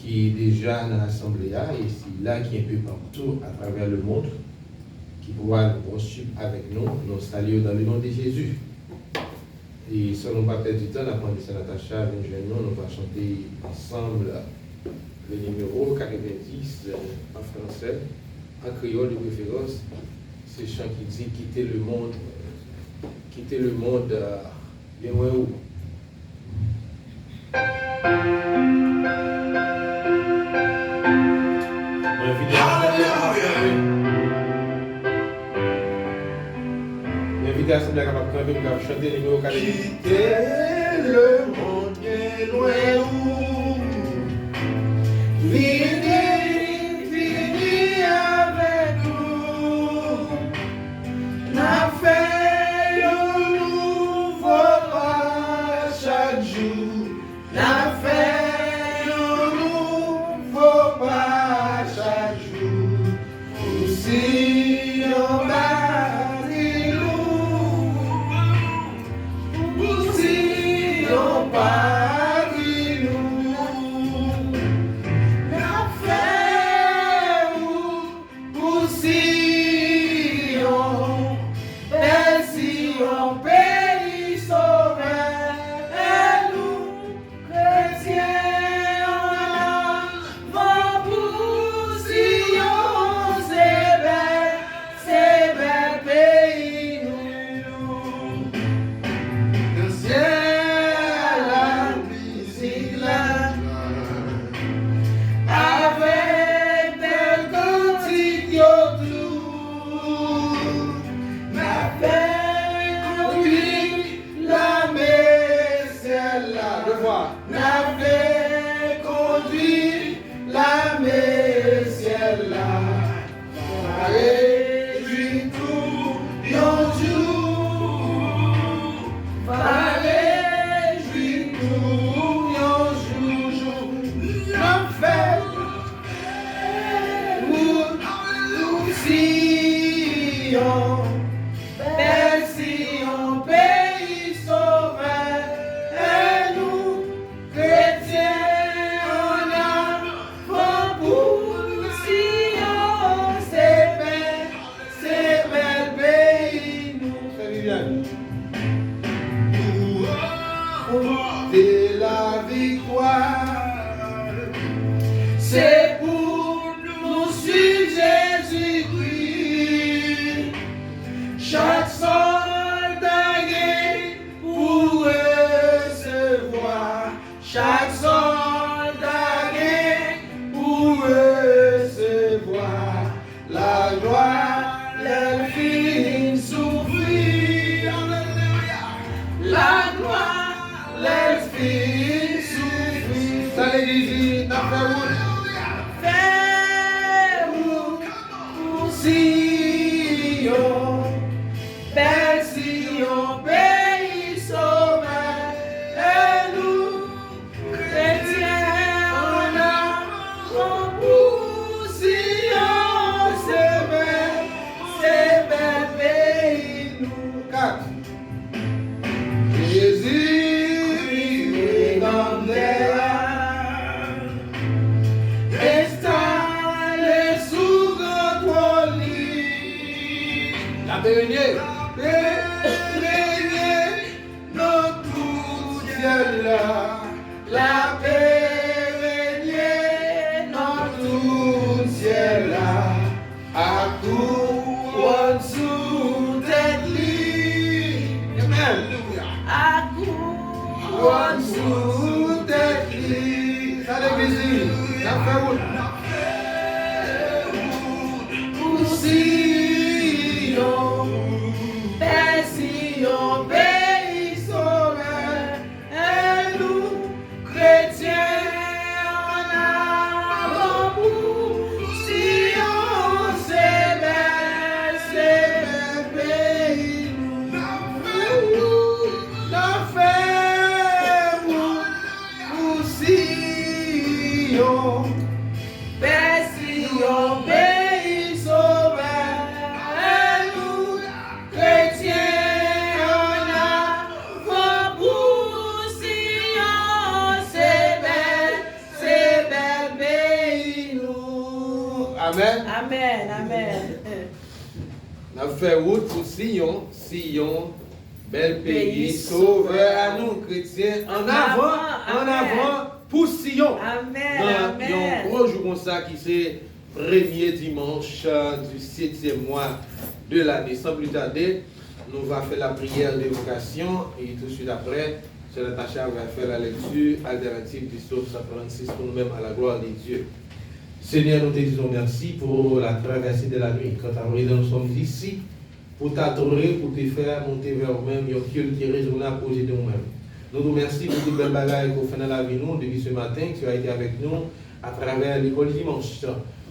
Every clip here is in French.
qui est déjà dans l'Assemblée, et c'est là qui est un peu partout à travers le monde, qui pourra nous suivre avec nous, nous saluer dans le nom de Jésus. Et sans nous pas perdre du temps, la Pandémie Natacha, nous allons chanter ensemble le numéro 90 en français, en créole de préférence. C'est le chant qui dit quitter le monde, bien loin où. L'invitation de capable de chanter le numéro 90. Quitter le monde bien loin où venez avec nous. N'a fait un nouveau pas chaque jour. N'a fait un nouveau pas chaque jour. Aussi on bâtit nous. Aussi on bâtit nous. N'a fait aussi on pays sauveur, et nous, chrétiens, on va poussion, c'est bel pays, nous. Le ciel, la musique là, avec des cantiques autour, ma paix. N'avait conduit la Messière là, réduit tout yon jour, réduit tout yon jour, l'enfer nous sillons, belle sillon, pays sauveur. De la victoire, c'est pour nous suivre Jésus-Christ. Chaque soldat est pour recevoir, chaque soldat est pour recevoir la gloire, l'infini souffrir, la gloire. L'esprit souffrit, ça l'église n'a fait route pour Sion, belle Sion, pays sauveur, et nous, chrétiens, on a pour Sion, c'est bel pays, nous. 4. Jésus installé sous grand lit, la bérénier dans tout ciel là, la bérénier dans tout ciel là, à couronne sous tête lit, à couronne sous tête lit, ça l'église, la fait route. Pour Sion, belle Sion, pays sauveur, et nous, chrétiens, on a pour Sion, c'est bel pays, nous. La fait pour Sion, belle Sion, pays sauveur, et nous, chrétiens, on a pour Sion, c'est bel Amen. Amen. Amen. On a fait route pour Sion, bel pays, sauveur à nous, chrétiens. En avant pour Sion. Amen. Un gros jour comme ça qui c'est premier dimanche du 7e mois de l'année. Sans plus tarder, nous allons faire la prière d'évocation et tout de suite après, Sœur Natacha va faire la lecture alternative du psaume 136 pour nous-mêmes à la gloire de Dieu. Seigneur, nous te disons merci pour la traversée de la nuit. Quand nous sommes ici, pour t'adorer, pour te faire monter vers nous-mêmes, il y a qui est raisonnable à poser de nous-mêmes. Nous te remercions pour toutes les bagailles qu'on fait dans la vie, nous, depuis ce matin, tu as été avec nous à travers l'école dimanche.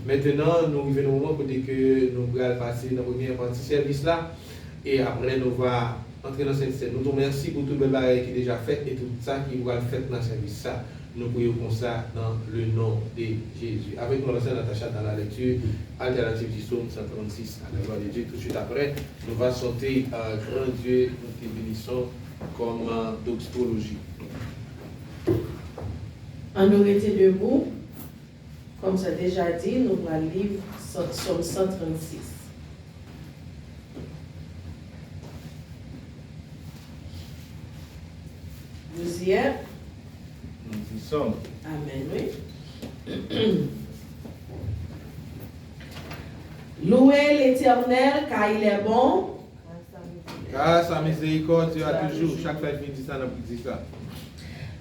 Maintenant, nous venons au moment où nous allons passer dans la première partie service là, et après, nous allons entrer dans cette scène. Nous te remercions pour toutes les bagailles qui sont déjà faites et tout ça qui va faire dans le service. Ça. Nous prions comme ça dans le nom de Jésus. Avec nous, la sœur Natacha, dans la lecture alternative du psaume 136, à la gloire de Dieu. Tout de suite après, nous allons chanter Grand Dieu, nous te bénissons comme doxologie. En nous était debout, comme ça déjà dit, nous allons lire psaume 136. Vous y êtes? Nous y sommes. Amen, oui. Louez l'Éternel car il est bon. Car sa miséricorde dure toujours. Chaque fois qu'il dit ça, on dit ça.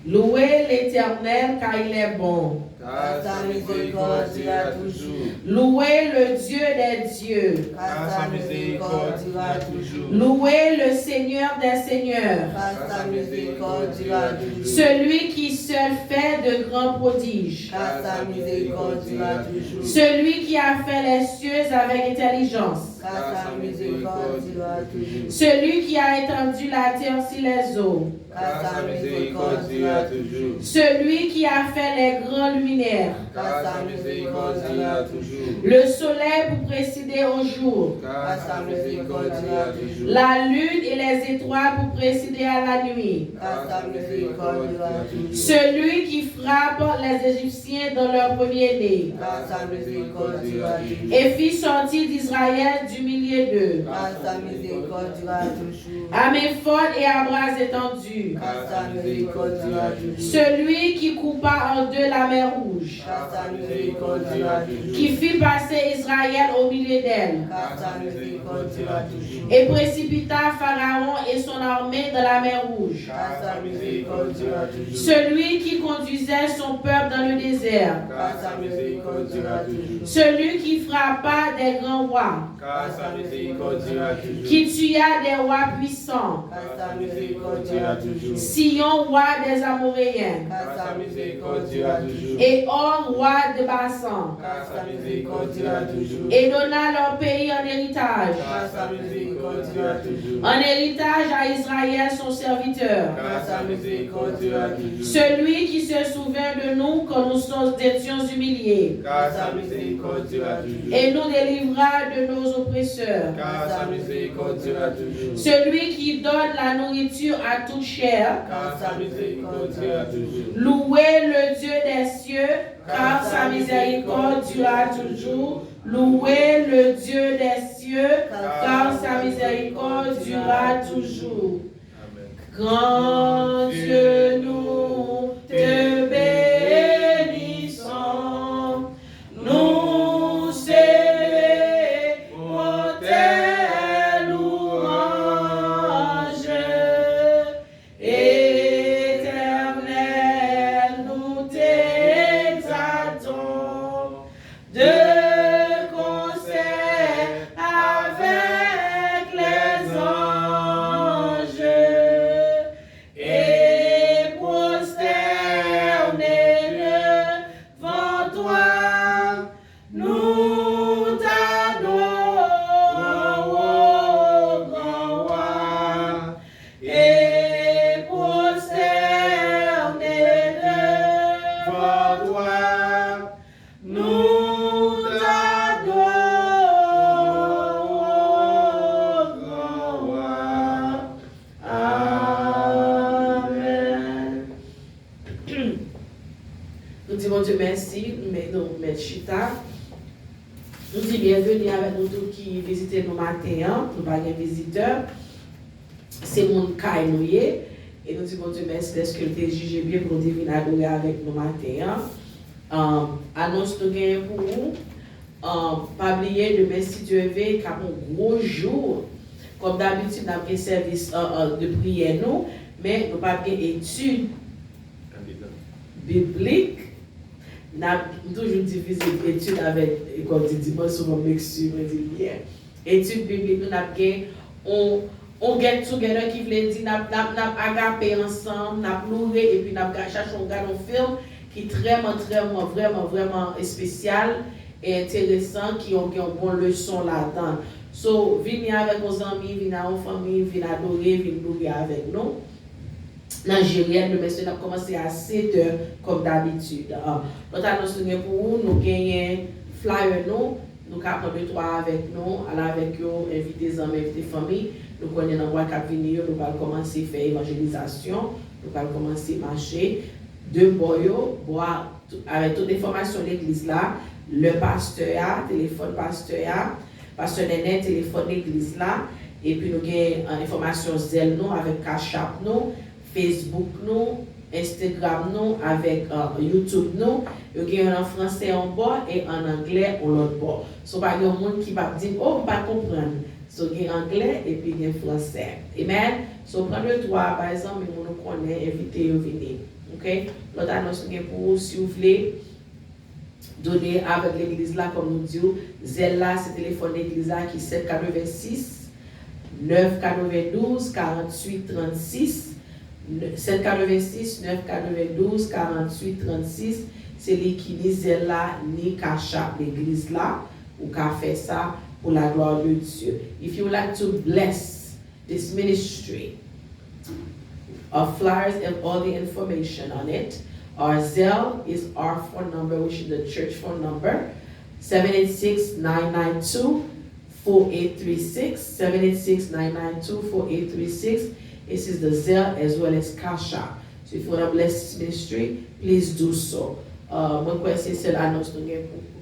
Louez l'Éternel car il est bon. Car sa miséricorde dure toujours. Louez le Dieu des dieux. Car sa miséricorde dure toujours. Louez le Seigneur des seigneurs. Car sa miséricorde dure toujours. Celui qui seul fait de grands prodiges. Car sa miséricorde dure toujours. Celui qui a fait les cieux avec intelligence. Car sa miséricorde dure toujours. Celui qui a étendu la terre sur les eaux. Car sa miséricorde dure toujours. Celui qui a fait les grands luminaires. Car sa miséricorde dure toujours. Le soleil pour présider au jour. Car sa miséricorde dure toujours. La lune et les étoiles pour présider à la nuit. Car sa miséricorde dure toujours. Celui qui frappe les Égyptiens dans leur premier-né. Car sa miséricorde dure toujours. Et fit sortir d'Israël du milieu d'eux. Car sa miséricorde dure toujours. À main forte et à bras étendus. Car sa miséricorde dure toujours. Celui qui coupa en deux la mer rouge. Car sa miséricorde dure toujours. Qui fit passer Israël au milieu d'elle. Car sa miséricorde dure toujours. Et précipita Pharaon et son armée dans la mer rouge. Car sa miséricorde dure toujours. Celui qui conduisait son peuple dans le désert. Car sa miséricorde dure toujours. Celui qui frappa des grands rois. Car sa miséricorde dure toujours. Qui tua des rois puissants. Car sa miséricorde dure toujours. Sion, roi des Amoréens. Car sa miséricorde dure toujours. Et Or, roi de Bassan. Car sa miséricorde dure toujours. Et donna leur pays en héritage. Car sa miséricorde dure toujours. En héritage à Israël son serviteur. Car sa miséricorde dure toujours. Celui qui se souvient de nous quand nous étions humiliés. Car sa miséricorde dure toujours. Et nous délivra de nos oppresseurs. Car sa miséricorde dure toujours. Celui qui donne la nourriture à toute chair. Car sa miséricorde dure toujours. Louez le Dieu des cieux, car sa miséricorde durera toujours. Louez le Dieu des cieux, car sa miséricorde durera toujours. Grand Dieu, nous te bénissons. Nous célébrons tes louanges. Éternel, nous t'exaltons de concert avec les anges et prosternés devant toi, nous t'adorons, ô grand roi, et prosternés devant toi, nous t'adorons, ô grand roi. Amen. Nous disons Dieu merci, mais nous mettons chita. Nous disons bienvenue avec nous tous qui visitent nos matins, nous pas de visiteurs. C'est mon cas nous et nous disons bon Dieu merci est-ce que tu es jugé bien pour venir adorer avec nous matins. Annonce nous gagne pour vous. Pas oublier demain si Dieu veut car un gros jour. Comme d'habitude, nous avons un service de prière, nous, mais nous n'avons pas d'études bibliques. Nous avons toujours divisé l'étude avec, comme tu dis, moi souvent, je m'excuse, je dis bien. Études bibliques, nous avons on get together qui veut dire, nous avons agapé ensemble, nous avons pleuré et puis nous avons cherché un film qui est vraiment spécial et intéressant, qui ont une bonne leçon là-dedans. So, venez avec vos amis, venez à vos familles, venez adorer, venez louer avec nous. Nigérienne, le monsieur a commencé à 7 heures comme d'habitude. Notre annonce pour vous, nous gagnons flyer, nous avons 2-3 avec nous, aller avec eux, inviter les amis, inviter les familles. Nous connaissons un endroit qui venir, nous allons commencer à faire évangélisation, nous allons commencer à marcher. De boyo, avec toute l'information de l'église là, le pasteur, téléphone pasteur, pasteur Néné, téléphone l'église là, et puis nous avons information Zelle nous, avec Cash App nous, Facebook nous, Instagram nous, avec YouTube nous, nous avons en français en bas et en anglais en l'autre bord. So, pas de monde qui va dire, oh, pas comprendre. So, il y a anglais et puis il y a français. Amen. So, prendre le droit, par exemple, nous connaissons, inviter à venir. Ok? L'autre annonce pour vous, si vous voulez donner avec l'église là, comme nous disons, Zelle là, c'est téléphone d'église là qui est 786 992 48 36. 786 992 48 36. C'est lui qui dit Zelle là, ni Cash App l'église là, ou qu'a fait ça pour la gloire de Dieu. If you would like to bless this ministry, our flyers have all the information on it. Our Zelle is our phone number, which is the church phone number, 786-992-4836, 786-992-4836. This is the Zelle as well as Cash App. So if you want to bless this ministry, please do so. Mon question c'est l'annonce pour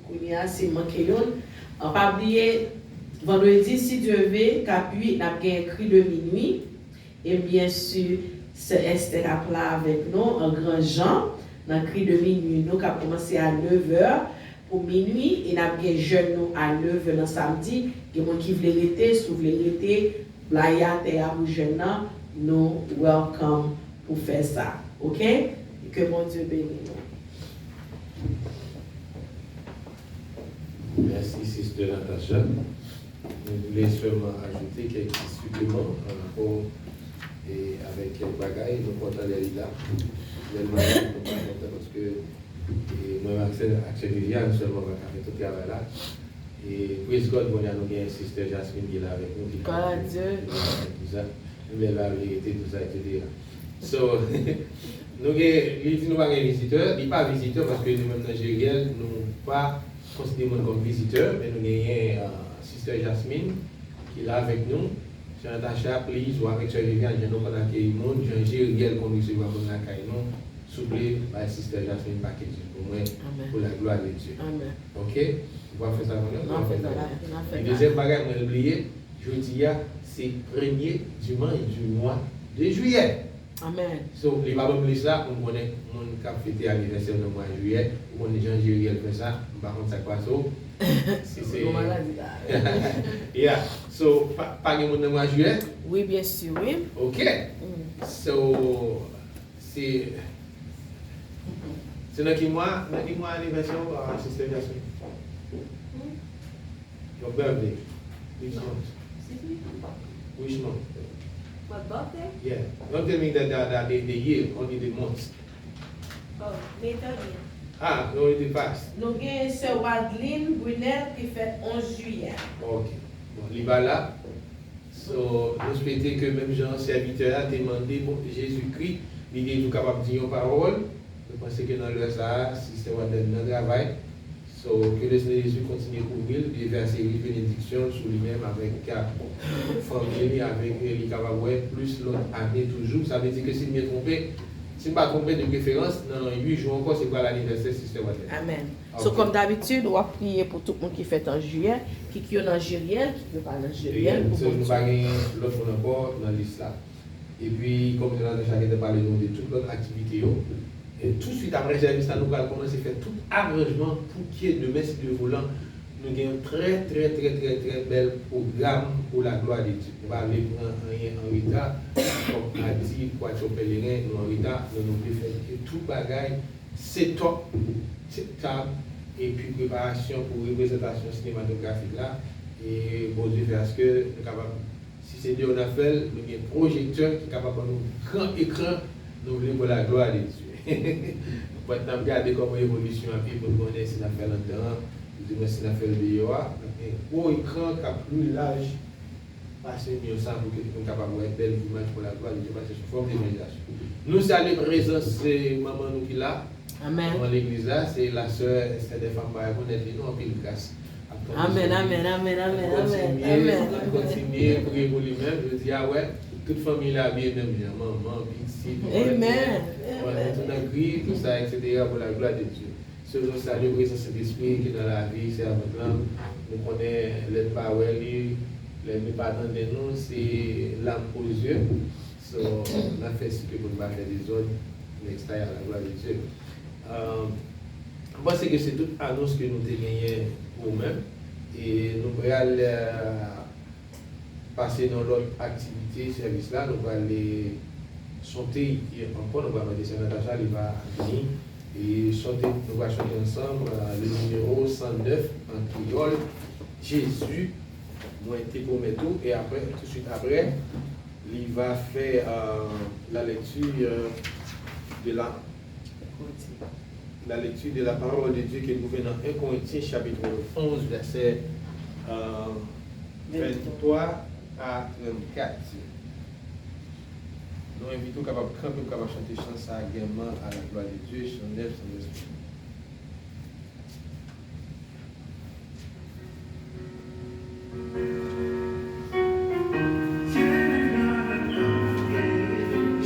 Kounia, c'est manqué yon. Pas oublier, vendredi, si Dieu veut, qu'appuie, n'a pas écrit de minuit. Et bien sûr, c'est Esther à plat avec nous, un grand Jean, dans le cri de minuit. Nous avons commencé à 9h pour minuit et nous avons jeune nous à 9h le samedi. Il y a des gens qui veulent l'été, si vous voulez l'été, Blaya, Théa ou jeune, nous welcome pour faire ça. Ok? Et que mon Dieu bénisse nous. Merci, Sister Natacha. Nous voulons seulement ajouter quelques suppléments en rapport avec quelques bagailles. Nous comptons aller là. Parce que moi, Axel Viviane, seulement, on va faire tout le travail là. Et praise God, nous avons une Sister Jasmine qui est là avec nous. Gloire à Dieu. Nous avons la vérité, tout ça, etc. So, nous avons pas un visiteur, il n'est pas visiteur parce que nous-mêmes dans Nigériel, nous ne pas considérés comme visiteurs, mais nous avons Sister Jasmine qui est là avec nous. Jean Natacha, please, ou avec Sœur Viviane, je n'ai pas d'accueil le monde, Jean Gériel qu'on recevra pour l'accueil, non, souple par Sister Jasmine package pour moi, pour la gloire de Dieu. Amen. Ok? On va faire ça pour nous? On fait ça. Le deuxième bagage, on va oublier, jeudi, c'est le premier dimanche du mois de juillet. Amen. So, les babes me là, on connaît mon cap fêté anniversaire dans le mois de juillet, on connaît Jean Gériel fait ça, par contre, ça passe au. Si c'est. Yeah. So, pas de monde dans le mois de juillet? Oui, bien sûr, oui. Ok. So, c'est dans quel mois anniversaire, Sister Jasmine? Your birthday. Which month? Which month? My birthday? Yeah. Don't tell me that the year, only the month. Oh, May 30th. Ah, no, it is fast. Nous avons Sœur Wadeline Brunel qui fait 11 juillet. Ok. Bon, il va là. So, nous souhaitons que même Jean, serviteur, a demandé pour Jésus-Christ, il est tout capable de dire une parole. Je pense que dans le ça, si c'est un travail. So, que le Seigneur Jésus continue à couvrir, et verser une bénédiction sur lui-même avec la famille, avec lui capable plus l'autre année toujours. Ça veut dire que s'il m'est trompé, Si je ne me trompe pas de préférence, dans 8 jours encore, c'est quoi l'anniversaire Sister Water? Amen. Ok. So, comme d'habitude, on va prier pour tout le monde qui fait en juillet, qui est dans juillet, qui ne peut pas dans juillet. Nous n'avons pas l'autre monde encore dans la liste là. Et puis, comme nous avons chacun parlé de toute l'autre activité, et tout de suite après j'ai ça, nous allons commencer à faire tout arrangement pour qu'il y ait demain, si Dieu voulant, nous avons un très bel programme pour la gloire de Dieu. On va aller prendre rien en retard, comme a dit Poitou Pèlerin, nous en retard, nous pouvons faire tout bagaille, c'est top, c'est table, et puis préparation pour représentation cinématographique là, et bon Dieu fait à ce que nous sommes capables. Si c'est Dieu on a fait, nous avons un projecteur qui est capable de nous grand écran, nous voulons pour la gloire de Dieu. Maintenant, regardez comment l'évolution a fait pour nous connaître si on a fait longtemps, si on a fait le BOA, un gros écran qui est plus large, parce que nous sommes capables de voir une belle image pour la gloire de Dieu, parce que c'est une forme d'évangélisation. Nous saluons présence, c'est maman nous qui est là, dans l'église là, c'est la soeur, c'est des femmes qui connaissent nous en pile grâce. Amen. Continuer pour prier pour lui-même, je dis, ah ouais, toute famille là, bien même, maman, petit, Amen. on a crié, tout ça, etc., pour la gloire de Dieu. Ce jour, ça, le présence de l'esprit qui est dans la vie, c'est avec l'âme. Nous connaissons les paroles, les pardons de nous, c'est l'âme aux yeux. So, on a fait ce que pour ne pas faire des autres, l'extérieur à la gloire de Dieu. Moi, c'est que c'est toute annonce que nous avons gagnée pour nous-mêmes. Et nous allons passer dans l'autre activité, service là, nous allons aller chanter encore, nous allons mettre sur Natacha, il va venir et chanter, nous allons chanter ensemble le numéro 109 en créole, Jésus, moi été promet tout, et après, tout de suite après, il va faire la lecture de la parole de Dieu qui est trouvée dans 1 Corinthiens chapitre 11, verset 23 à 34. Nous invitons capable de chanter chanson également à la gloire de Dieu, son œuvre, son esprit.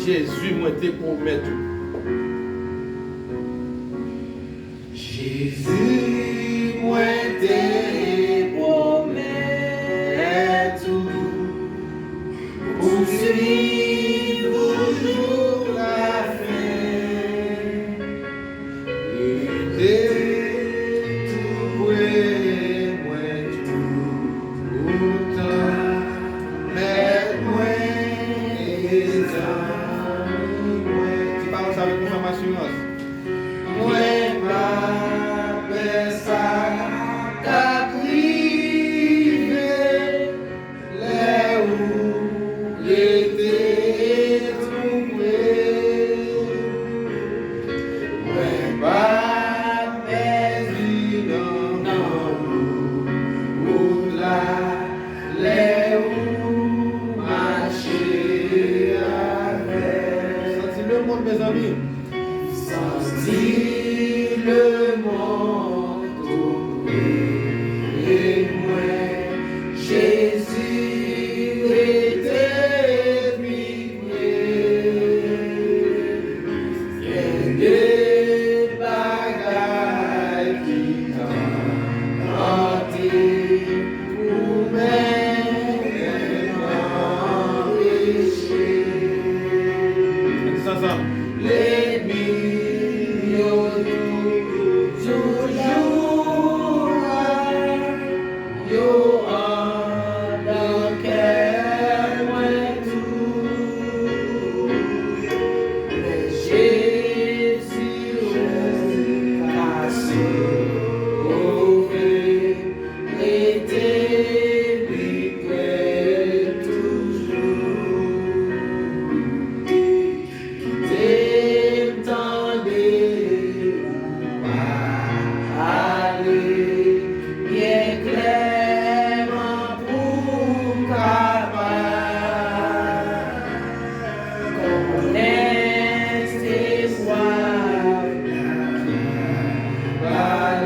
Jésus m'a été promet tout. Jésus m'a été promet tout. Pour suivre toujours la fin. Il était tout près, moi tout. Autant, mais moi et tu parles ça avec confirmation. Moi, ma ça qu'a privé, là où l'été trouvé. Moi, ma perdu dans où là, là où marcher avec. Senti le monde, mes amis. Senti le monde et moi Jésus était privé. Il y a des bagailles qui t'ont hanté pour m'empêcher. Les millions toujours yo en le cœur moins tout. Mais Jésus a sauvé l'été près toujours. Bye.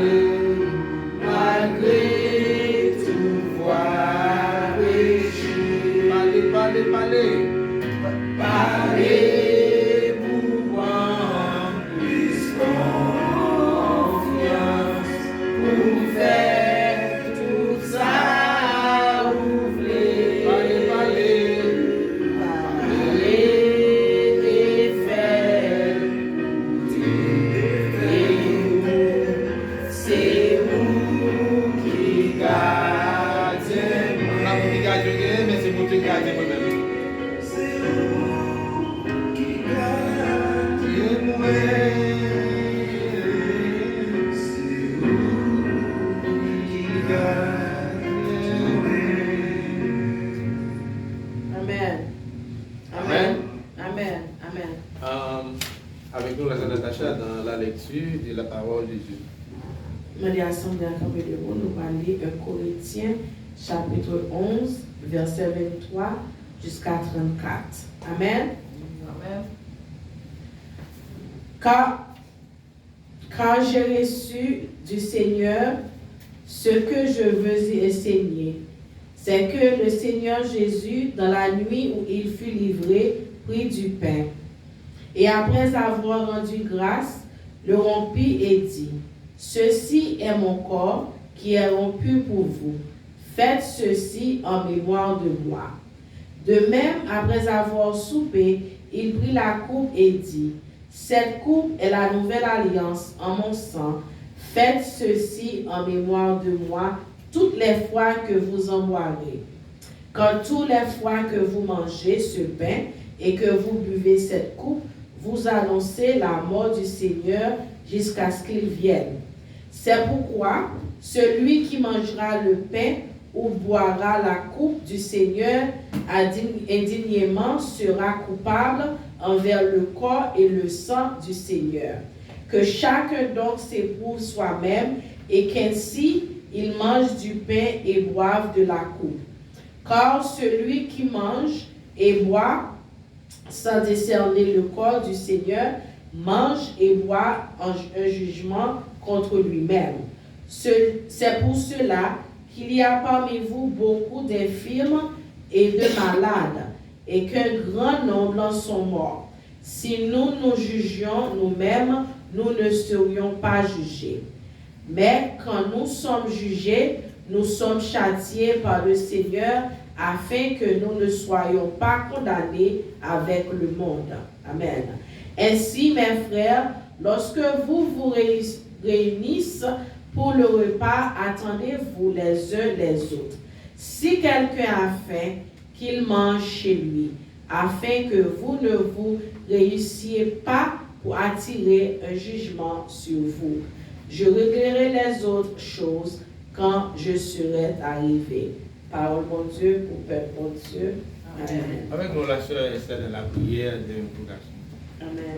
Jésus. Je dis assemblée à camper debout, nous allons lire 1 Corinthiens, chapitre 11, verset 23 jusqu'à 34. Amen. Amen. Car j'ai reçu du Seigneur ce que je veux enseigner. C'est que le Seigneur Jésus, dans la nuit où il fut livré, prit du pain. Et après avoir rendu grâce, le rompit et dit, « Ceci est mon corps qui est rompu pour vous. Faites ceci en mémoire de moi. » De même, après avoir soupé, il prit la coupe et dit, « Cette coupe est la nouvelle alliance en mon sang. Faites ceci en mémoire de moi toutes les fois que vous en boirez. Car toutes les fois que vous mangez ce pain et que vous buvez cette coupe, vous annoncez la mort du Seigneur jusqu'à ce qu'il vienne. C'est pourquoi celui qui mangera le pain ou boira la coupe du Seigneur indignement sera coupable envers le corps et le sang du Seigneur. Que chacun donc s'éprouve soi-même et qu'ainsi il mange du pain et boive de la coupe. Car celui qui mange et boit sans discerner le corps du Seigneur mange et boit un jugement contre lui-même. C'est pour cela qu'il y a parmi vous beaucoup d'infirmes et de malades, et qu'un grand nombre sont morts. Si nous nous jugions nous-mêmes, nous ne serions pas jugés. Mais quand nous sommes jugés, nous sommes châtiés par le Seigneur afin que nous ne soyons pas condamnés avec le monde. Amen. Ainsi, mes frères, lorsque vous vous réunissez pour le repas, attendez-vous les uns les autres. Si quelqu'un a faim, qu'il mange chez lui, afin que vous ne vous réussiez pas pour attirer un jugement sur vous. Je réglerai les autres choses quand je serai arrivé. Parole mon Dieu, pour peuple mon Dieu. Amen. Avec nous, la sœur Esther dans la prière de l'invocation. Amen.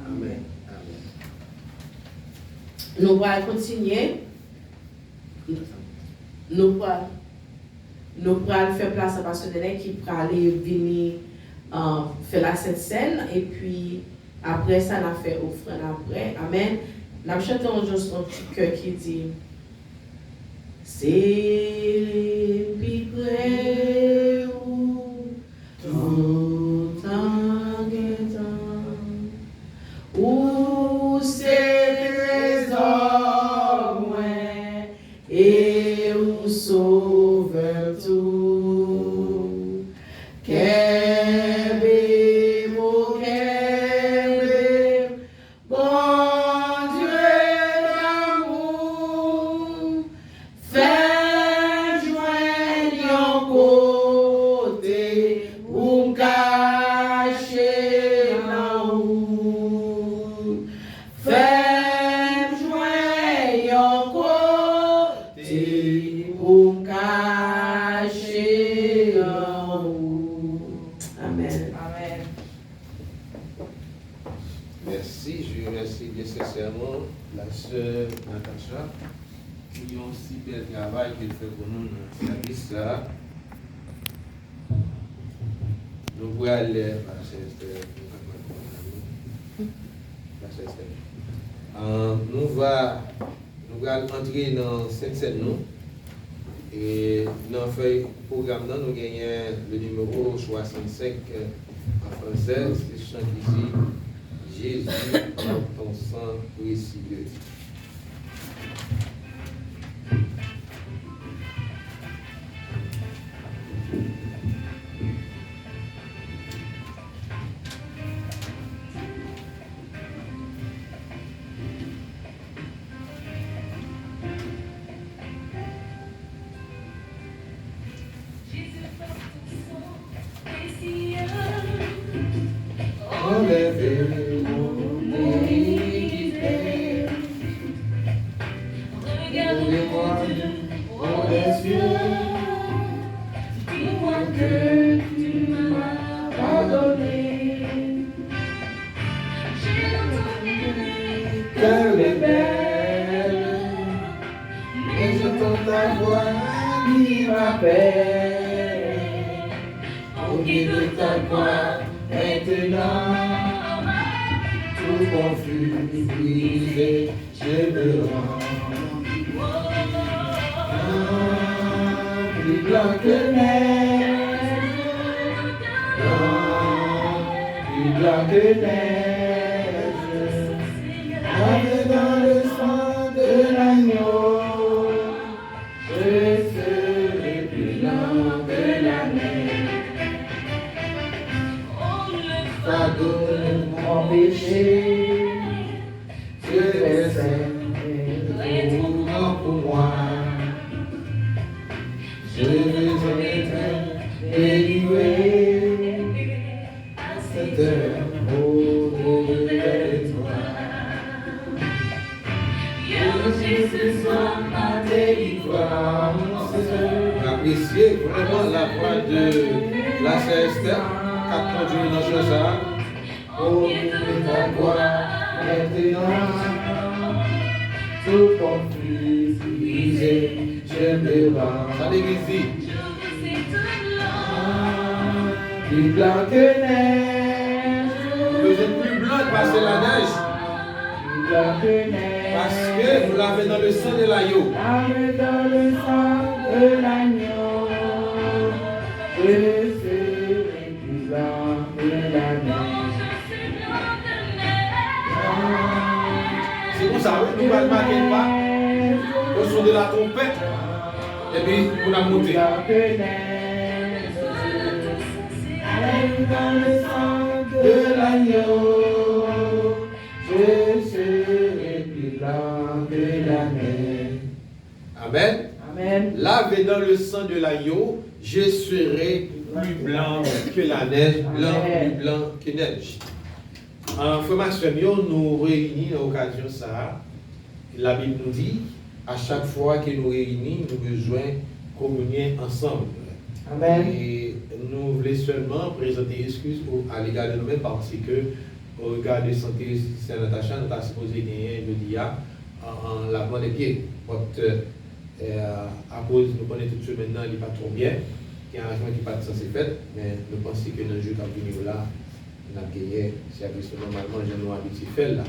Amen. Nous allons continuer. Nous allons faire place à Pasteur Denis qui va aller venir faire la Sainte Seine. Et puis, après ça, on a fait offrande après. Amen. Nous chantons juste un petit cœur qui dit c'est plus près où tout en guettant, où c'est trésor moins et où sauve tout. Kébé, mon Kébé, bon Dieu d'amour, fais joindre yon côté pour me cacher dans où. Fais joindre yon côté pour me cacher dans où. Amen. Amen. Merci, je remercie nécessairement la sœur Natacha qui a un si bel travail qu'elle fait pour nous dans le service là. Nous pouvons aller à la sœur Esther. La sœur Esther. Nous allons entrer dans Sainte-Seine nous. Et dans le programme, nous gagnons le numéro 65 en français, c'est chant ici. Jésus, ton sang précieux. qu'elle est belle, et j'entends ta voix qui m'appelle. Au pied de ta croix, maintenant, tout confus, brisé, je me rends. Plus blanc que neige, plus blanc que neige, lavé dans le sang de l'agneau, je serai plus blanc que la neige. Pardonne mon péché, je vais faire pour moi. Je veux être délivré à cette heure de toi. Jésus soit ma délivrance. Appréciez vraiment la voix de la sœur Esther qui a conduit dans ce ça. Au milieu de ta voix, maintenant, tout confus, brisé. Je me rends. Ça l'église. Plus blanc que neige. Vous êtes plus blanc que passer la neige. Plus blanc que neige. Parce que vous l'avez dans le sang de l'agneau. L'avez dans le sang de l'agneau. Je serai plus blanc que la neige. C'est comme ça, nous ne pouvons pas marquer pas au son de la trompette. Et puis, on a monté. Dans le sang de l'agneau, je serai plus blanc que la neige. Amen. Amen. Lavé dans le sang de l'agneau, je serai plus blanc que la neige, plus blanc que neige. En formation, nous réunissons à l'occasion de ça. La Bible nous dit, à chaque fois que nous réunissons, nous avons besoin de communier ensemble. Amen. Et nous voulons seulement présenter excuses à l'égard de nous-mêmes parce que, au regard de santé, c'est Natacha, nous avons supposé gagner le dia en lavant les pieds. À cause, nous connaissons tout de suite maintenant, il n'est pas trop bien. Il y a un arrangement qui n'est pas censé fait, mais nous pensons que dans le jeu qui venir là, nous avons gagné, c'est normalement, je nous habitué de faire là.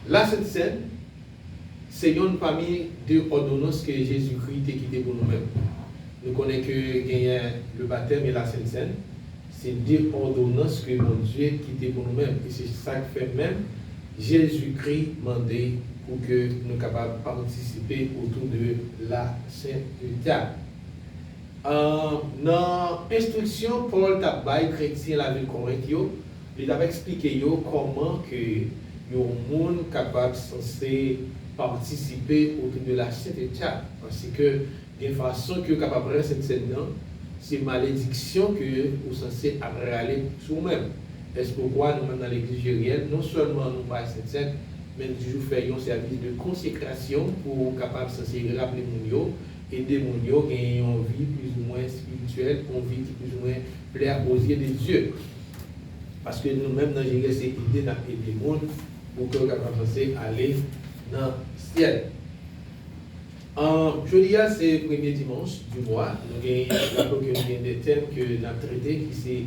La Sainte Seine, c'est une famille de ordonnances que Jésus-Christ a quitté pour nous-mêmes. Nous connaissons que le baptême et la Sainte Seine, c'est deux ordonnances que mon Dieu a quitté pour nous-mêmes. Et c'est ça qui fait même Jésus-Christ demandé pour que nous soyons capables de participer autour de la sainteté. Dans l'instruction, Paul Tabaye, chrétien, la ville Corinthio, il a expliqué comment que les gens capables censés participer autour de la sainteté. Parce que, d'une façon que capable de cette scène, c'est malédiction que vous êtes censé aller sur vous-même. C'est pourquoi nous, dans l'église gérienne, non seulement nous pas cette scène, mais nous toujours faisons un service de consécration pour capable censé rappeler les gens, aider les gens à gagner une vie plus ou moins spirituelle, une vie qui plus ou moins plaire aux yeux de Dieu. Parce que nous-mêmes, dans Jérémie, c'est l'idée d'appeler les gens pour que nous puissions aller dans le ciel. Jeudi, c'est le premier dimanche du mois. Nous avons des thèmes que nous avons traités qui sont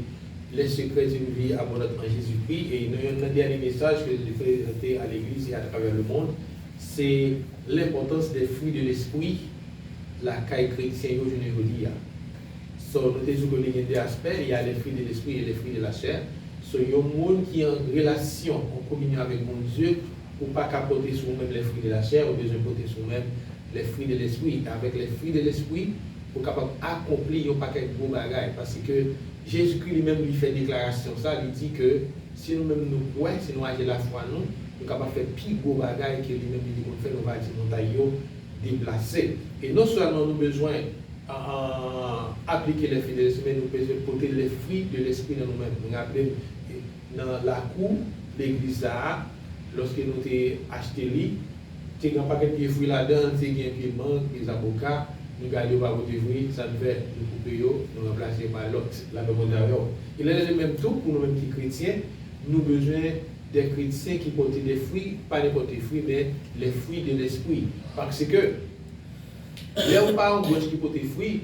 les secrets d'une vie abondante en Jésus-Christ. Et nous avons un dernier message que je vais présenter à l'église et à travers le monde. C'est l'importance des fruits de l'esprit, la caille chrétienne aujourd'hui. Nous avons des aspects, il y a les fruits de l'esprit et les fruits de la chair. Il y a un monde qui est en relation, en communion avec mon Dieu, pour ne pas capoter sur nous-mêmes les fruits de la chair, ou besoin de porter sur nous-mêmes les fruits de l'esprit. Avec les fruits de l'esprit, pour capable accomplir un paquet de gros bagages. Parce que Jésus-Christ lui-même lui fait déclaration ça, il dit que si nous-mêmes nous croyons, si nous agissons la foi, nous sommes capables de faire plus gros bagages que lui-même dit qu'on fait, nous va dire montagne déplacer. Et non seulement nous avons besoin d'appliquer les fruits de l'esprit, mais nous avons besoin de porter les fruits de l'esprit dans nous-mêmes. Nous appelons dans la cour, l'église, lorsque nous avons acheté lui, tu as un paquet de fruits là-dedans, tu as un piment, des avocats, nous gardons par votre fruits, ça nous fait nous couper, nous remplacer par l'autre, la demande d'ailleurs. Il est le même tout pour nous-mêmes qui chrétiens, nous avons besoin des chrétiens qui portent des fruits, pas n'importe quels fruits, mais les fruits de l'esprit. Parce que, là où pas un branche qui porte des fruits,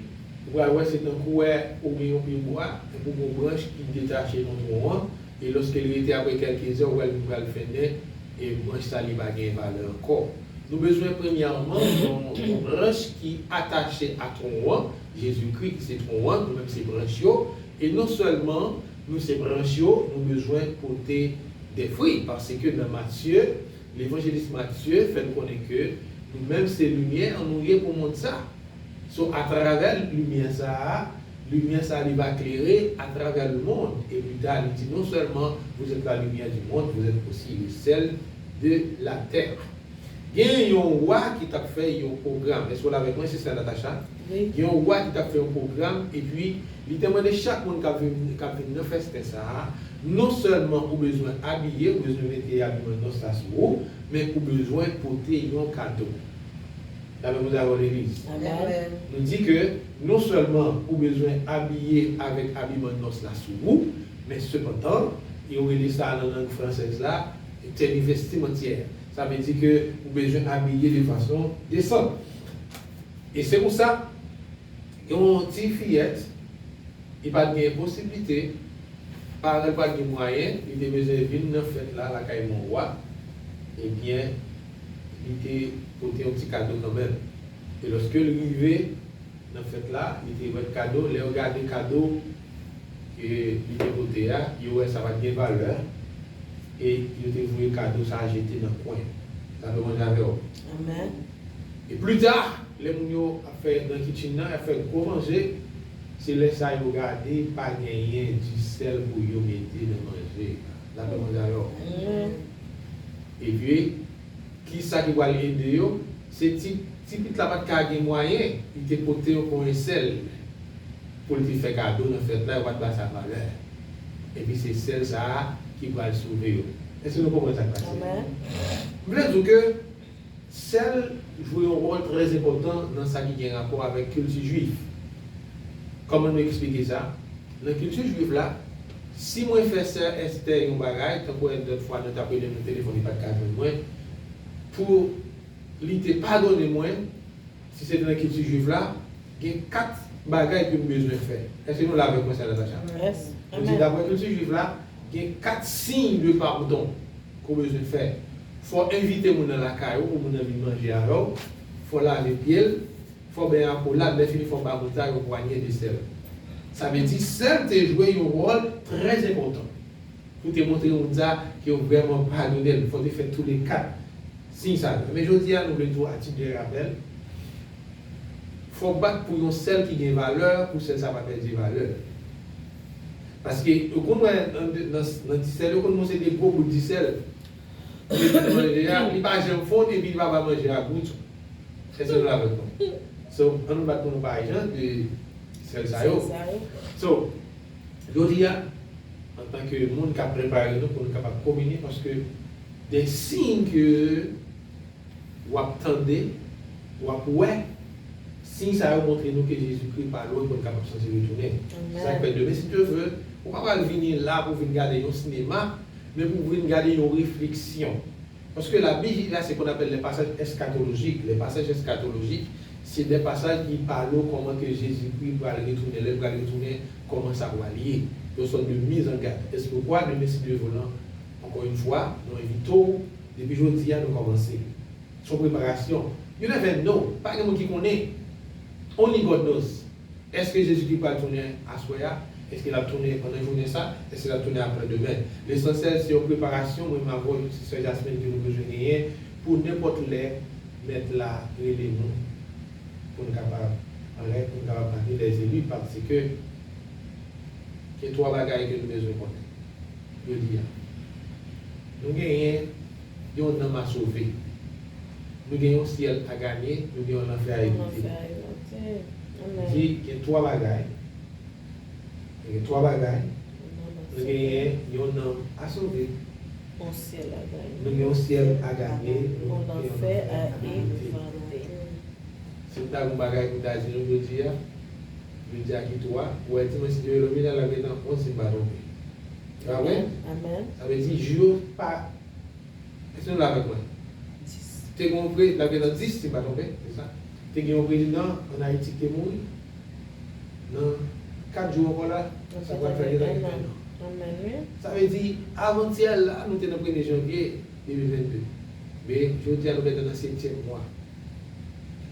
vous voyez, c'est un coup ou bien un bois, une branche qui détache dans tronc, et lorsqu'elle était après quelques heures, elle va le faire, et branche ça lui va gagner valeur encore. Nous avons besoin premièrement d'une branche qui est attachée à tronc, Jésus-Christ qui c'est tronc, nous-mêmes c'est branche, et non seulement nous ces branches, nous avons besoin de porter des fruits, parce que dans Matthieu, l'évangéliste Matthieu fait connaître que nous-mêmes c'est lumière, nous y est pour montrer ça. So, à travers la lumière, ça va éclairer à travers le monde. Et plus tard, il dit non seulement vous êtes la lumière du monde, vous êtes aussi le sel de la terre. Il y a un roi qui t'a fait un programme. Est-ce que vous l'avez avec moi, c'est ça, Natacha? Oui. Il y a un roi qui t'a fait un programme et puis il demande à chaque monde qui a venu dans fester ça, non seulement au besoin habiller, au besoin de mettre habillement dans sa source, mais au besoin de porter un cadeau. Là, nous avons l'église. Amen. Nous dit que non seulement au besoin habiller avec habillement dans la source, mais cependant, il y aurait ça dans la langue française là, c'est une vestimentaire. Ça veut dire que vous avez besoin d'habiller de façon décente. Et c'est pour ça, il y a une petite fillette, il n'y a pas de possibilité, pas de moyen, il a besoin de venir dans la fête là, la caille mon roi, eh bien, il était porté un petit cadeau quand même. Et lorsque il arrivait dans la fête là, il était votre cadeau, il regardait le cadeau qu'il était porté là, il voit ça va bien valeur. Et il était voué cadeau, ça a jeté dans le coin. Ça veut manger avec eux. Amen. Et plus tard, les gens a fait dans le kitchen, a fait quoi manger. C'est là ça ils regarder, pas gagner du sel pour y mettre dans manger. Ça veut manger avec eux. Et puis, qui ça qui va l'aider? C'est typique la pas de carrière moyen, il était porté pour un sel. Pour lui faire cadeau, dans fait là, il va pas sa valeur. Et puis c'est celle ça qui va le sauver. Est-ce que nous comprenons ça? Amen. Je voulais dire que celle joue un rôle très important dans ce qui a rapport avec la culture juive. Comment nous expliquer ça? Dans la culture juive là, si moi fais ça, Esther, un bagage, tant qu'on d'autres fois nous taper mon téléphone, il n'y a pas de cadre moi, pour lui te pardonner moi, si c'est dans la culture juive là, il y a 4 bagages que nous avons besoin de faire. Est-ce que nous l'avons avec moi, ça, Natacha? Yes. On dit d'après la culture juive là, il y a 4 signes de pardon qu'on a besoin de faire. Il faut inviter les gens dans la caille pour venir manger avec eux. Il faut laver les pieds. Il faut bien pour laver les pieds, il faut pas monter au poignet de sel. Ça veut dire que sel a joué un rôle très important. Pour te montrer aux gens qui ont vraiment pardonné. Il faut faire tous les 4 signes. Mais je dis à nous, le à titre de rappel, il faut battre pour un sel qui a valeur, pour celle ça va perdre valeur. Parce que dans le sel, on c'est des gros bouts de sel. Il n'est pas jamais fondre et puis il va pas manger à bout. C'est ce que nous avons fait. Donc, on ne va pas par exemple de sel ça. So, je dis en tant que monde qui a préparé nous pour nous capables de communier parce que des signes que vous attendez, vous ouais, signes ça va montrer nous que Jésus-Christ parle pour nous capables de se retourner. Ça fait de mais si tu veux, on ne va pas venir là pour venir regarder un cinéma, mais pour venir regarder une réflexion. Parce que la Bible, là, c'est ce qu'on appelle les passages eschatologiques. Les passages eschatologiques, c'est des passages qui parlent comment que Jésus-Christ va retourner, comment ça va lier. Ce sont de mise en garde. Est-ce que pourquoi le Messie de volant, encore une fois, nous invitons, depuis aujourd'hui, à nous commencer. Son préparation. You never know. Pas de monde qui connaît. Only God knows. Est-ce que Jésus-Christ va tourner à Soya? Est-ce qu'il a tourné pendant une journée ça? Est-ce qu'il a tourné après-demain? L'essentiel, c'est une préparation. Moi, je m'avoue, c'est la semaine que nous besoin de gagner pour n'importe les mettre là, les noms, pour nous capables parler des élus, parce que il y a 3 bagages que nous besoin de connaître. Je dis, nous gagnons un homme à sauver. Nous gagnons un ciel à gagner, nous gagnons un enfer à éviter. Il dit qu'il y a 3 bagages. Il y a 3 bagages. Nous gagnons un homme à sauver. Nous gagnons un ciel à gagner. Nous gagnons un enfer à éviter. C'est un bagage que nous avons dit aujourd'hui. Je dis à qui toi, ou est-ce que si Dieu est le dans la vie, on s'est pas trompé. Ah ouais? Amen. Ça veut dire, jour pas. Est-ce que nous l'avons avec moi? Tu as compris, la dans 10, c'est pas tombé, c'est ça? Tu as un président en Haïti qui est mort. Dans 4 jours encore là, ça va faire un an. Amen. Ça veut dire, avant-hier, là, nous sommes dans le 1er janvier 2022. Mais je dis à nous mettre dans le 7e mois.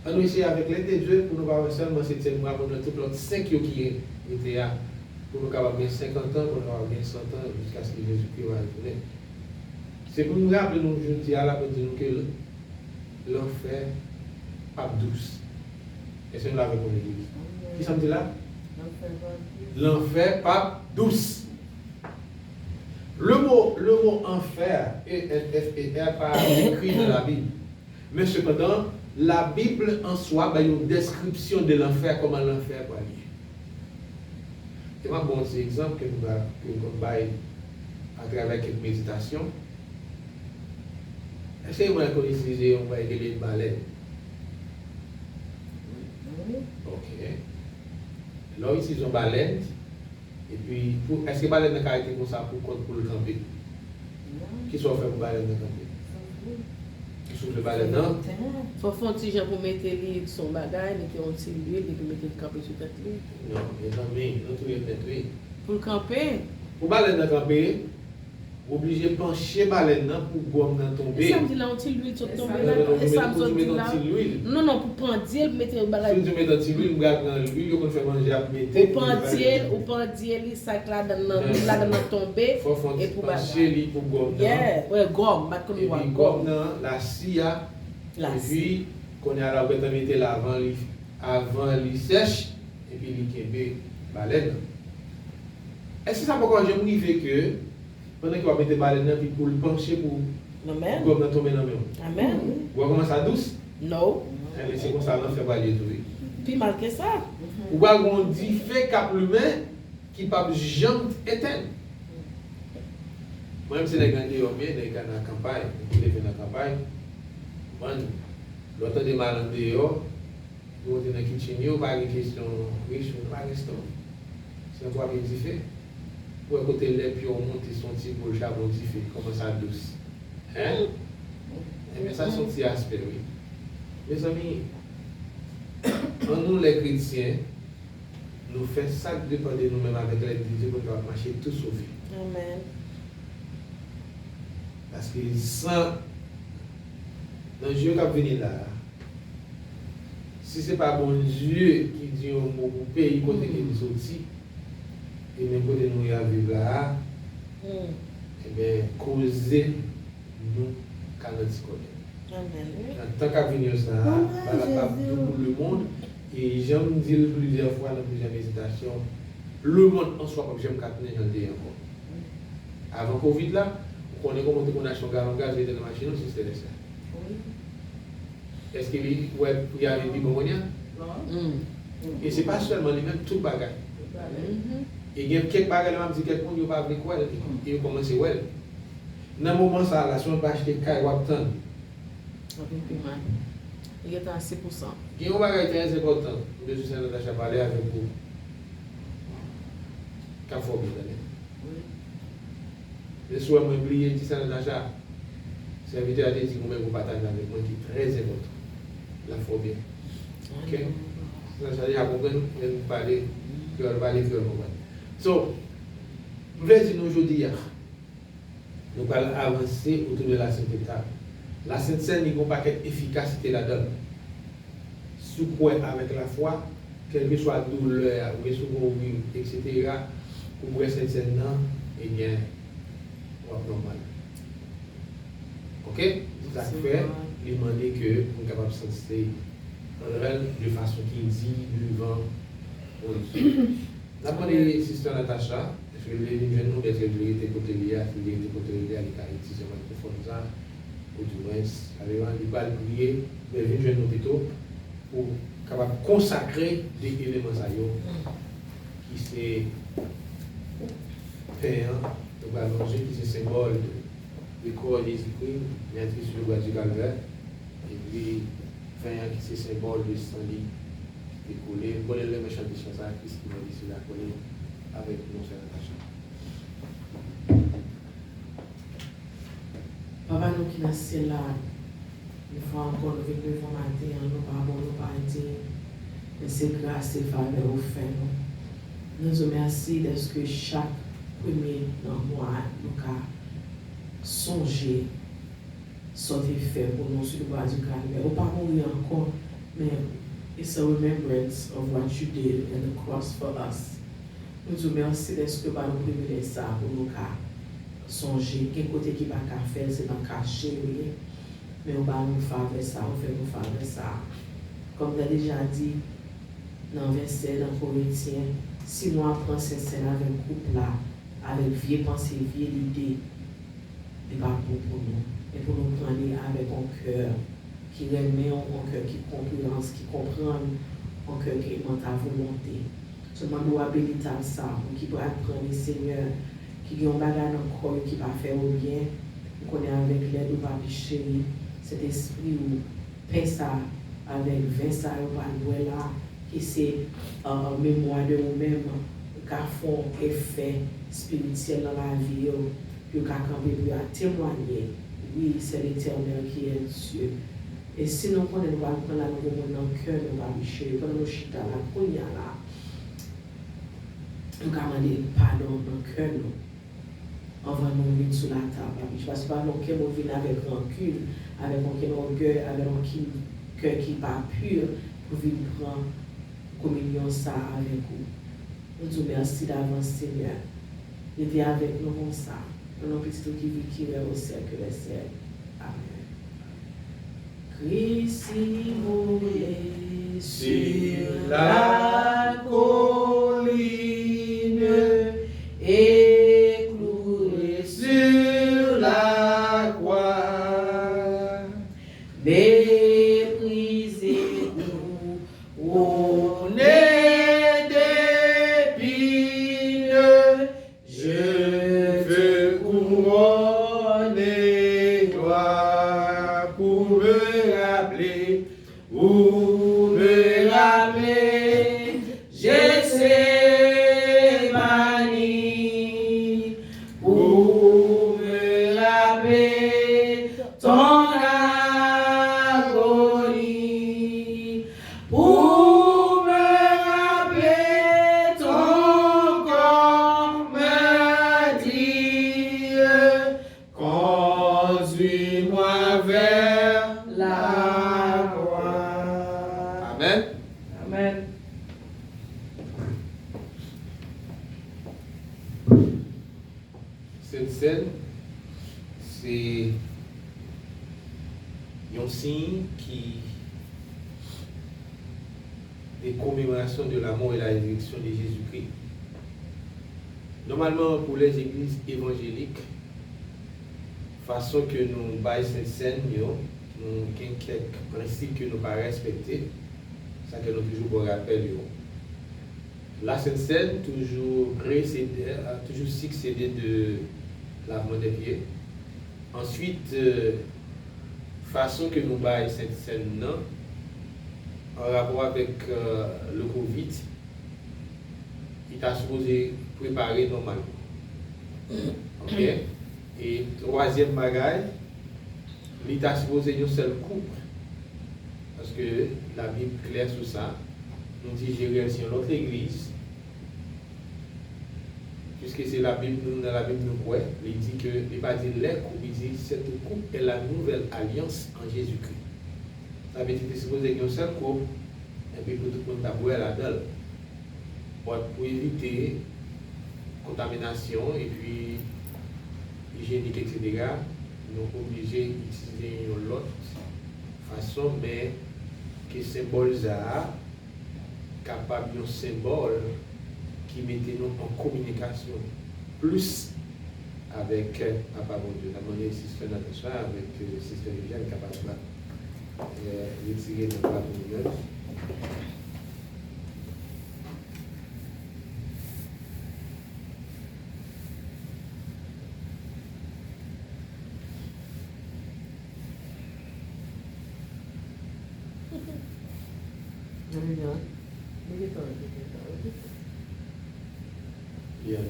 On nous essaie avec l'aide de Dieu pour nous avoir seulement 7e mois, pour nous tout l'autre 5 qui étaient là, pour nous avoir bien 50 ans, pour nous avoir bien 100 ans, jusqu'à ce que Jésus-Christ va retourner. C'est pour nous rappeler, nous, je dis à la pour dire que l'enfer, pas douce. Est-ce que nous l'avons pour l'église? Qui s'en dit là? L'enfer, pas douce. Le mot enfer, E-N-F-E-R, pas écrit dans la Bible. Mais cependant, la Bible en soi, il y a une description de l'enfer, comment l'enfer va aller. Et moi, bon, c'est exemple que nous avons à travers quelques méditations. Est-ce que vous connaissez, on va aider les baleines? Ok. Là, ici, ils ont baleine. Et puis, est-ce que baleine n'a été comme ça pour le camper? Qui sont fait pour baleine de camper? Qui sont le baleine non? Il faut faire un petit genre pour mettre son bagage, mettre un petit huile et puis mettre le camper sur tête. Non, mais non, mais non, tout est net. Pour le camper? Pour baleine de camper, obligé de pencher baleine pour gomme dans tomber. Et ça me dit là, on tire l'huile sur tomber là. Non, Et ça me dit dans là. l'huile. Non, pour pendir, mettre le bagage. Si tu mets dans l'huile, vous gardez dans l'huile, vous faites manger à mettre. Ou pendir, les sacs là dans tomber. Il faut pencher pour gomme. Ouais, gomme, pas comme et puis gomme la scie. Et puis, quand on a la bête à mettre là avant il sèche, et puis il kembe baleine. Est-ce que ça peut quand je me dis que pendant qu'il va mettre baleine puis pour le pencher pour Amen. Gomme tomber dans le même. Amen. Ou comment ça douce? Non. C'est comme ça, on fait balayer tout. Puis marqué ça. Ou pas on dit fait cap l'humain qui pas jamais éteindre. Moi même si les grands dehors bien dans la campagne, qui les fait dans la campagne, man, l'autre des mal en dehors, vous êtes dans la kitchen, vous pas de question riche, vous pas de question. C'est un quoi qui dit fait. Pour côté les puis on monte son petit pour le charbon dit fait, comment ça douce. Hein? Mais ça c'est un petit aspect, oui. Mes amis, nous les chrétiens, nous faisons ça que dépend de nous-mêmes avec l'aide de Dieu pour nous marcher tout sauvé. Amen. Parce que sans dans Dieu qui a venu là, si ce n'est pas bon Dieu qui dit au pays côté qui nous sortit, et même côté nous y a vivre là, eh bien, causer nous quand nous connaissons. Amen. En tant qu'à venir ça, pour le monde, et j'aime dire plusieurs fois dans plusieurs méditations, le monde en soi, comme j'aime capter dans le dé encore. Avant Covid là, on connaît comment on a son gaz dans la machine, si c'était ça. Est-ce qu'il y a des bibonnières? Et ce n'est pas seulement les mêmes, tout le bagage. Et il y a quelques bagages, je dis quelqu'un qui n'a pas appris quoi, il commence à voir. Dans le moment ça, là, si on ne peut pas acheter caille ou attendre. Il est à 6%. Il y a un bagage qui est très important. Je suis en train de parler avec vous. Qu'est-ce qu'il faut bien d'aller? Je suis oublié de dire d'achat. Serviteur a dit que vous partagez avec moi qui est très important. La phobie. Ok? Ça veut dire que vous parlez que vous parlez que vous parlez. So, nous voulons dire aujourd'hui, nous allons avancer autour de la Sainte Étape. La Sainte Seine, il n'y a pas d'efficacité là-dedans. Sous quoi avec la foi, quelle que soit la douleur, ou etc., pour que cette Seine, eh bien, on va normal. Ok? Ça fait, il demandait que nous sommes capables de sentir de façon qui dit, vivant, pour nous. D'abord, les sisters Natacha, je vais vous dire nous d'être été côté lié, qui était côté lié à l'Écarité, c'est un microphone ça, ou du moins, il va prier, mais venir jouer nos plutôt pour capable consacrer des éléments qui c'est payant, donc allongé, qui c'est symbole de corps de Jésus-Christ, l'intrigue sur le bois du calvaire, et puis payant qui c'est symbole de sang décollé, bon élément chant de chanson, Christ qui m'a dit cela, avec nos frères attachés. nous qui dans ciel là, une fois encore, nous venons devant matin, nous pas bon, nous pas dignes. Mais c'est grâce et faveur au fait nous. Nous vous remercions de que chaque premier dans le mois, nous avons songé, sorti fait pour nous sur le bois du calvaire. Nous ne pas mourir encore, mais it's a remembrance of what you did on the cross for us. Nous vous remercions de ce que nous avons privilégié ça pour nous songer. Quel côté qui va faire, c'est dans cacher, mais on va nous faire ça, on fait nous faire ça. Comme tu as déjà dit, dans le verset, dans Corinthiens, si nous apprenons sincèrement avec le couple là, avec vieille pensée, vieille idée, c'est pas bon pour nous. Et pour nous prendre avec un cœur qui remet, un cœur qui comprend, un cœur qui aime ta volonté. Seulement nous habilitons ça, qui peut apprendre, Seigneur, qui a un bagage dans le corps qui va faire au bien, nous connaissons avec l'aide de Papi Chéri, cet esprit où paix ça avec 20 ça, on va louer là, qui c'est mémoire de nous-mêmes, qui font effet spirituel dans la vie, puis qui a témoigner. Oui, c'est l'Éternel qui est Dieu. Et si nous prenons nous prendre la nouveau monde dans le cœur, nous allons chercher, pendant nous chita là, qu'on y a là, nous allons demander pardon dans le cœur. On va nous mettre sur la table. Parce que nous allons venir avec rancune, avec un orgueil, avec un cœur qui n'est pas pur, pour venir prendre communion ça avec vous. Nous vous remercions d'avance, Seigneur. Venez avec nous comme ça. Nous petit qui vit qui est au cercle des cieux. Amen. Christ est sur la colline et cloué sur la croix. Méprisez-nous, on est d'épines. Je veux couronner gloire pour me rappeler, Gethsémani, pour me rappeler ton agonie, pour me rappeler ton corps me dire, conduis-moi vers la croix. Amen. Amen. Cette scène, c'est un signe qui des commémorations de la mort et la résurrection de Jésus-Christ. Normalement, pour les églises évangéliques, façon que nous baillons cette scène, nous avons quelques principes que nous ne pas respecter, ça que nous toujours nous rappelons. La Sainte Seine toujours succédé de lavement des pieds. Ensuite, façon que nous baillons cette scène en rapport avec le Covid, il t'a supposé préparer normalement. Ok? Et troisième bagage, il t'a supposé un seul couple. Parce que la Bible est claire sur ça. Nous dit gérer sur l'autre église. Puisque c'est la Bible, dans la Bible nous croyons, il dit que, il va dire les couples, il dit cette couple est la nouvelle alliance en Jésus-Christ. Ça veut dire que c'est supposé un seul couple, et puis pour tout le monde t'abouer là-dedans. Pour éviter contamination et puis hygiénique, etc., nous sommes obligés d'utiliser une autre façon, mais que symbole ça capable d'un symbole qui mettait nous en communication plus avec Papa bon Dieu. La manière ici se fait attention avec le système Viviane capable de retirer notre Papa bon Dieu. Yeah.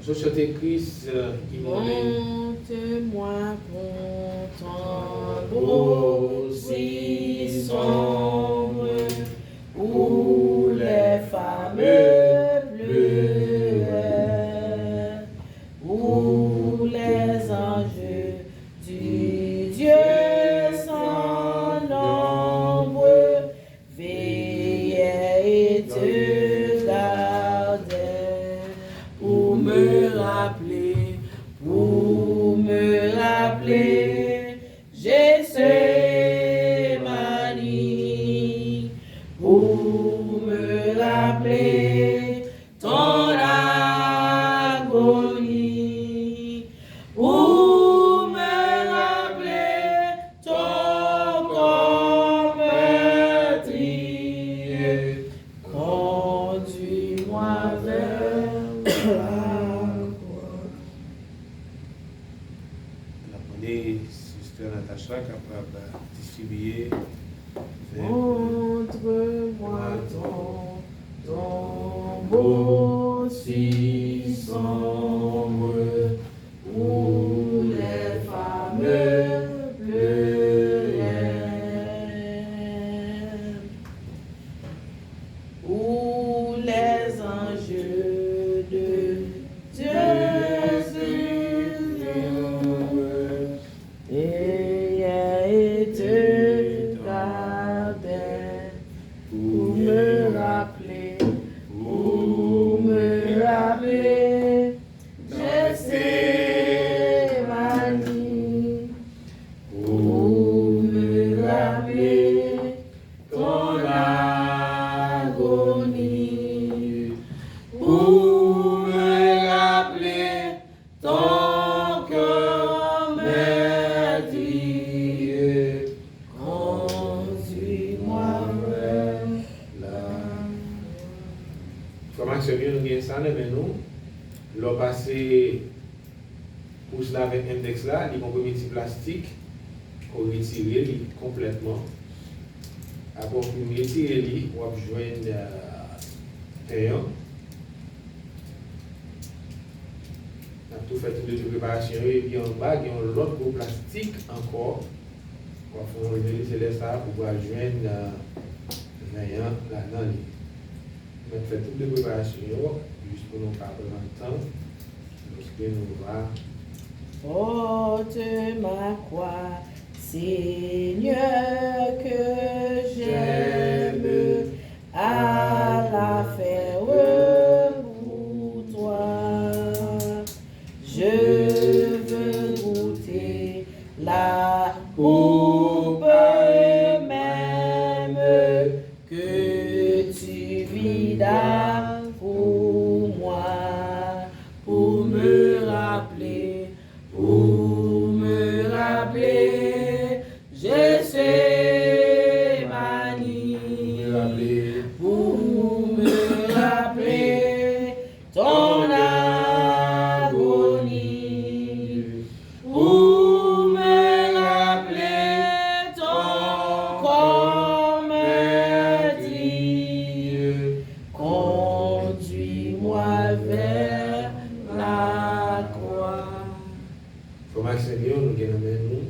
Société Christ, immolée. Monte-moi content, aussi sombre, où les femmes pleurent, où les anges du Dieu sans nombre veillaient et te gardaient pour me rappeler, Gethsémani, pour me rappeler ton agonie, pour me rappeler ton corps meurtrier. Conduis-moi vers la croix. La demandé Sister Natacha capable de distribuer. Montre-moi ton beau si sombre, où les femmes pleuraient, où les anges de Dieu et te gardaient pour me rappeler, Gethsémani, pour me rappeler ton agonie, pour me rappeler ton cœur meurtrier. Conduis-moi vers la Comment se vient nous gagner ça, mais nous, l'on passé pour cela avec index là, il y a un petit plastique, qu'on retire complètement. Après, on peut retirer, on va joindre payant. On a tout fait toutes les préparations et puis en bas, il y a l'autre gros plastique encore. On va faire enlever ça pour pouvoir joindre payant là-dedans. On a fait toutes les préparations juste pour nous pas prendre le temps. Lorsque nous va. porte ma croix, Seigneur, que j'aime à la faire pour toi. Je veux goûter la coupe même que tu vidas pour moi, pour me rappeler, Gethsémani, pour me rappeler ton agonie, pour me rappeler ton corps meurtrier. Conduis-moi vers la croix. Comment Seigneur nous gagnons nous,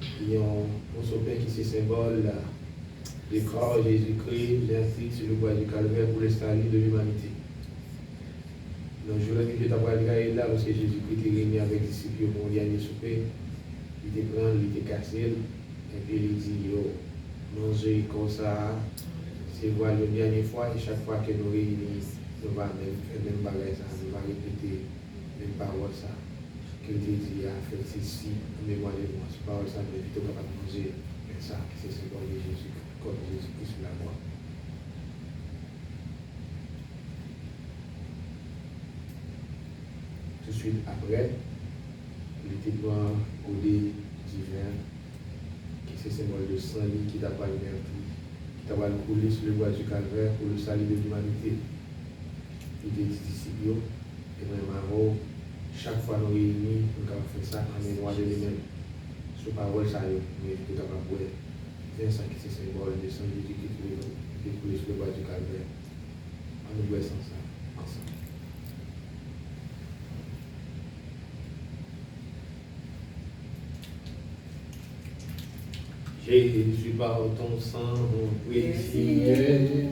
qui ont pain qui est symbole du corps de Jésus-Christ, ainsi sur le bois du calvaire pour le salut de l'humanité. Donc je voulais que tu aies là parce que Jésus-Christ est réuni avec les disciples pour le dernier souper. Il était prend, il était cassé, et puis il dit mangez comme ça, c'est voir la dernière fois, et chaque fois que nous réunissons, nous allons faire le même bagage, nous allons répéter les mêmes paroles. Que Dieu dit à faire ceci en mémoire de moi. C'est pas ça, mais plutôt capable de manger ça, c'est ce qu'on dit Jésus, comme Jésus-Christ sur la croix. Tout de suite après, le témoin collé divin, qui est symbole de sang qui t'a pas meurtri, qui t'a pas coulé sur le bois du calvaire pour le salut de l'humanité. Il dit disciples, et vraiment, chaque fois nous réunis, nous avons fait ça en mémoire de lui-même. Ce parole, ça y est, mais tout à fait, c'est ça qui est symbole de sang Jésus qui coule sur le bois du calvaire. On nous voit sans ça, ensemble. Jésus, par ton sang précieux,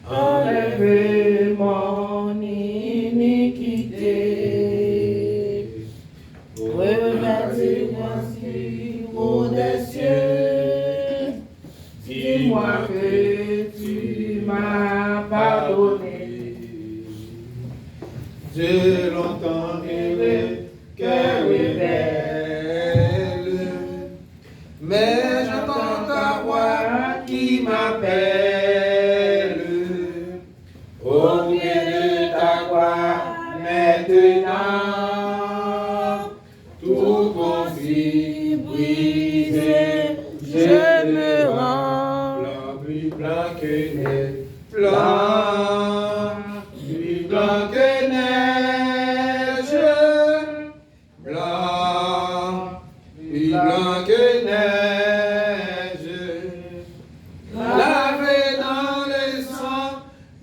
enlève mon iniquité. Revêtis-moi si haut des cieux. Dis-moi que tu m'as pardonné. J'ai longtemps aimé, cœur rebelle, mais j'entends ta voix qui m'appelle. Au pied de ta croix, maintenant, tout conflit brisé, je me rends plus blanc que neige, plus blanc que neige, plus blanc que neige, lavé dans le sang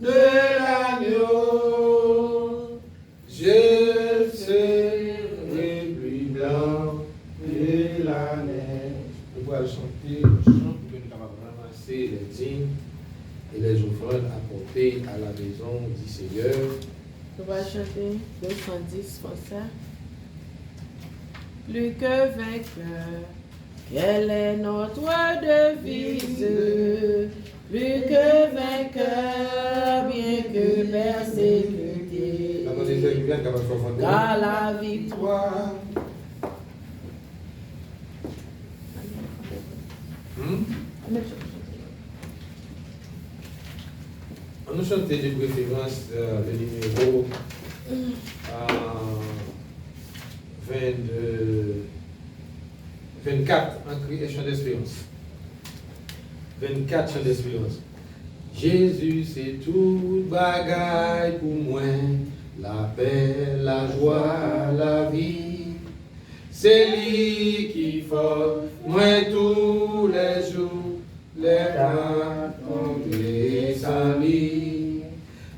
de l'agneau, je serai plus blanc que la neige. On va chanter le chant pour que nous puissions ramasser les dîmes et les offrandes apportées à la maison du Seigneur. On va chanter 210 pour ça. Plus que vainqueur, quelle est notre devise? Plus que vainqueur, bien que persécuté. Attendez, c'est bien capable de faire Car la victoire. On nous chante de préférence le numéro 24 en cri et chant d'espérance. 24 chant d'espérance. Jésus, c'est toute bagaille pour moi, la paix, la joie, la vie. C'est lui qui fait moi tous les jours, les plans les amis,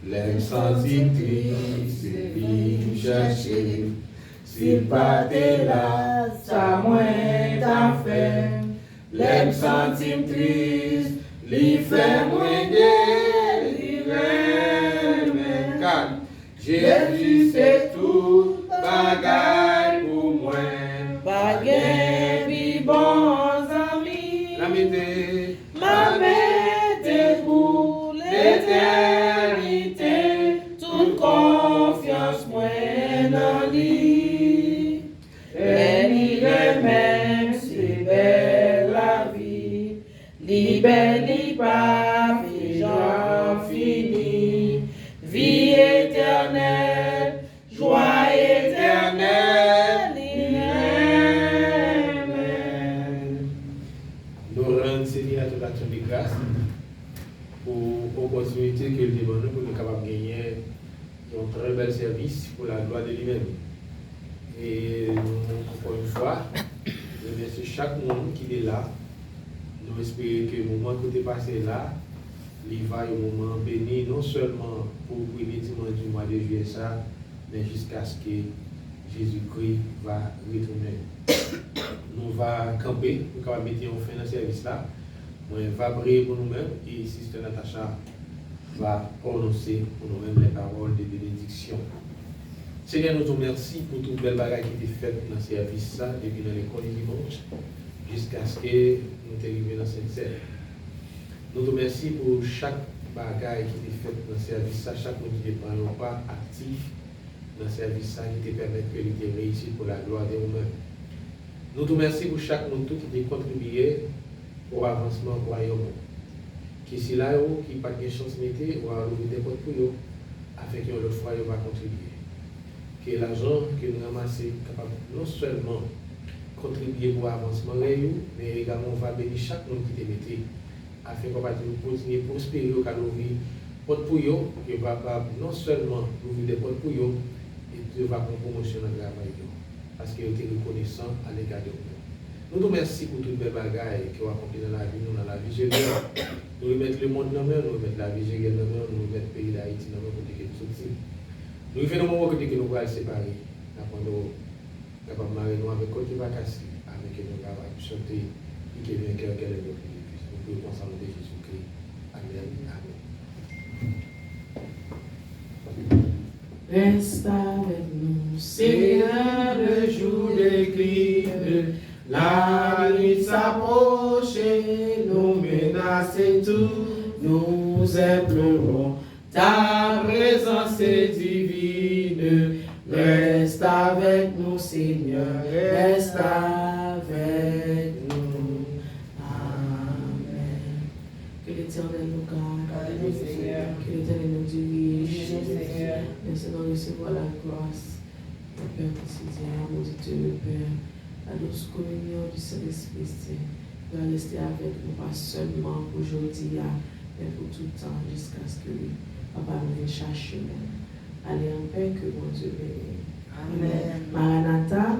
les sentir triste, lui chercher. S'il pas t'es là, ça moins t'a fait. Les sentir triste, lui fait moins délivrer. Car Jésus c'est tout bagaille pour moi. Bagaille, puis bons amis. La mettez, Ma mettez pour l'éternité, toute confiance moi dans lui. Et même c'est belle la vie, belle pas j'en fini, vie éternelle, joie éternelle. Nous rendons Seigneur toute action de grâce pour l'opportunité que le demande pour nous capables de gagner un très bel service pour la gloire de lui-même. Et nous, encore une fois, je remercie chaque monde qui est là. Nous espérons que le moment que vous êtes passé là, il va un moment béni, non seulement pour le premier dimanche du mois de juillet, ça, mais jusqu'à ce que Jésus-Christ va retourner. Nous va camper, nous allons mettre en fin de service là. On va prier pour nous-mêmes et Sister Natacha va prononcer pour nous-mêmes les paroles de bénédiction. Seigneur, nous te remercions pour toute belle bagaille qui était faite dans ce service là, depuis dans l'école du dimanche, jusqu'à ce que nous arrivions dans cette scène. Nous te remercions pour chaque bagaille qui était faite dans ce service là, chaque monde qui prend un pas actif dans ce service là, qui te permet que il te réussisse pour la gloire de nous-mêmes. Nous te remercions pour chaque monde qui a contribué au avancement du royaume. Qui si là, qui n'a pas de chance de mettre, ou à l'ouvrir des portes pour eux, afin que l'autre fois, va contribuer. Que l'argent que nous ramassons capable non seulement contribuer pour l'avancement, mais également va bénir chaque monde qui te mette, afin qu'on va continuer à prospérer au cas d'ouvrir portes pour eux, que va non seulement ouvrir des portes pour eux, et que va prendre promotion dans le travail. Parce que vous êtes reconnaissant à l'égard de nous. Nous te remercions pour toutes les bagailles que vous accompli dans la vie, nous, dans la vie générale. Nous remettons le monde dans la main, nous remettons la vie générale dans la main, nous remettons le pays d'Haïti dans la main pour que nous sortions. Nous faisons un moment que nous allons séparer. Nous allons nous avec côté va casser, avec nous allons chanter et qui est vainqueur qu'elle est notre Fils. Nous pouvons consacrer de Jésus-Christ. Amen. Amen. Reste avec nous, Seigneur, le jour décline. La nuit s'approche, nous menace tout. Nous implorons ta présence divine. Reste avec nous, Seigneur, reste avec nous. Amen. Que l'Éternel nous garde, que l'Éternel nous dirige. Laissez-nous recevoir la grâce, le Père quotidien, nous Dieu le Père, la douce communion du Saint-Esprit Saint, va rester avec nous, pas seulement aujourd'hui, mais pour tout le temps, jusqu'à ce que Papa nous vienne chercher. Allez en paix, que mon Dieu bénisse. Amen. Maranatha.